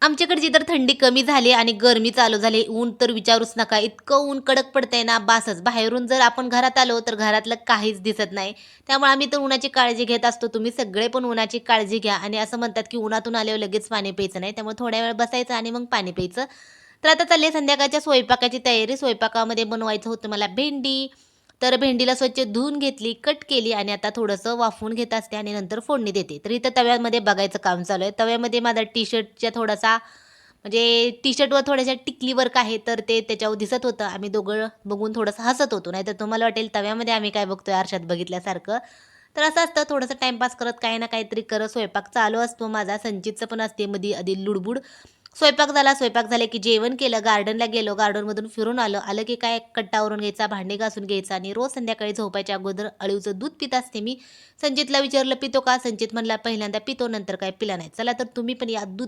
आमच्याकडची तर थंडी कमी झाली आणि गरमी चालू झाली. ऊन तर विचारूच नका. इतकं ऊन कडक पडतंय ना बासच. बाहेरून जर आपण घरात आलो तर घरातलं काहीच दिसत नाही. त्यामुळे आम्ही तर उन्हाची काळजी घेत असतो. तुम्ही सगळे पण उन्हाची काळजी घ्या आणि असं म्हणतात, की उन्हातून आल्यावर लगेच पाणी प्यायचं नाही. त्यामुळे थोड्या वेळ बसायचं आणि मग पाणी प्यायचं. तर आता चालली संध्याकाळच्या स्वयंपाकाची तयारी. स्वयंपाकामध्ये बनवायचं होतं मला भेंडी. तर भेंडीला स्वच्छ धुवून घेतली, कट केली आणि आता थोडंसं वाफवून घेत असते आणि नंतर फोडणी देते. तर इथं तव्यामध्ये बघायचं काम चालू आहे. तव्यामध्ये माझा टी-शर्टच्या थोडासा म्हणजे टी-शर्टवर थोड्याशा टिकली वर्क आहे, तर ते त्याच्यावर दिसत होतं. आम्ही दोघं बघून थोडंसं हसत होतो. नाहीतर तुम्हाला वाटेल तव्यामध्ये आम्ही काय बघतोय आरशात बघितल्यासारखं. तर असं असतं थोडंसं टाईमपास करत काही ना काहीतरी करत स्वयंपाक चालू असतो माझा. संचितचं पण असते मध्ये आधी लुडबुड. स्वयंपाक झाला, स्वयंपाक झाले की जेवण केलं, गार्डनला गेलो, गार्डनमधून फिरून आलं. आलं की काय कट्टावरून घ्यायचा, भांडी घासून घ्यायचा आणि रोज संध्याकाळी झोपायच्या अगोदर अळीवचं दूध पित असते मी. संचितला विचारलं, "पितो का?" संचित म्हणला, "पहिल्यांदा पितो, नंतर काय पिला नाही." चला तर तुम्ही पण या दूध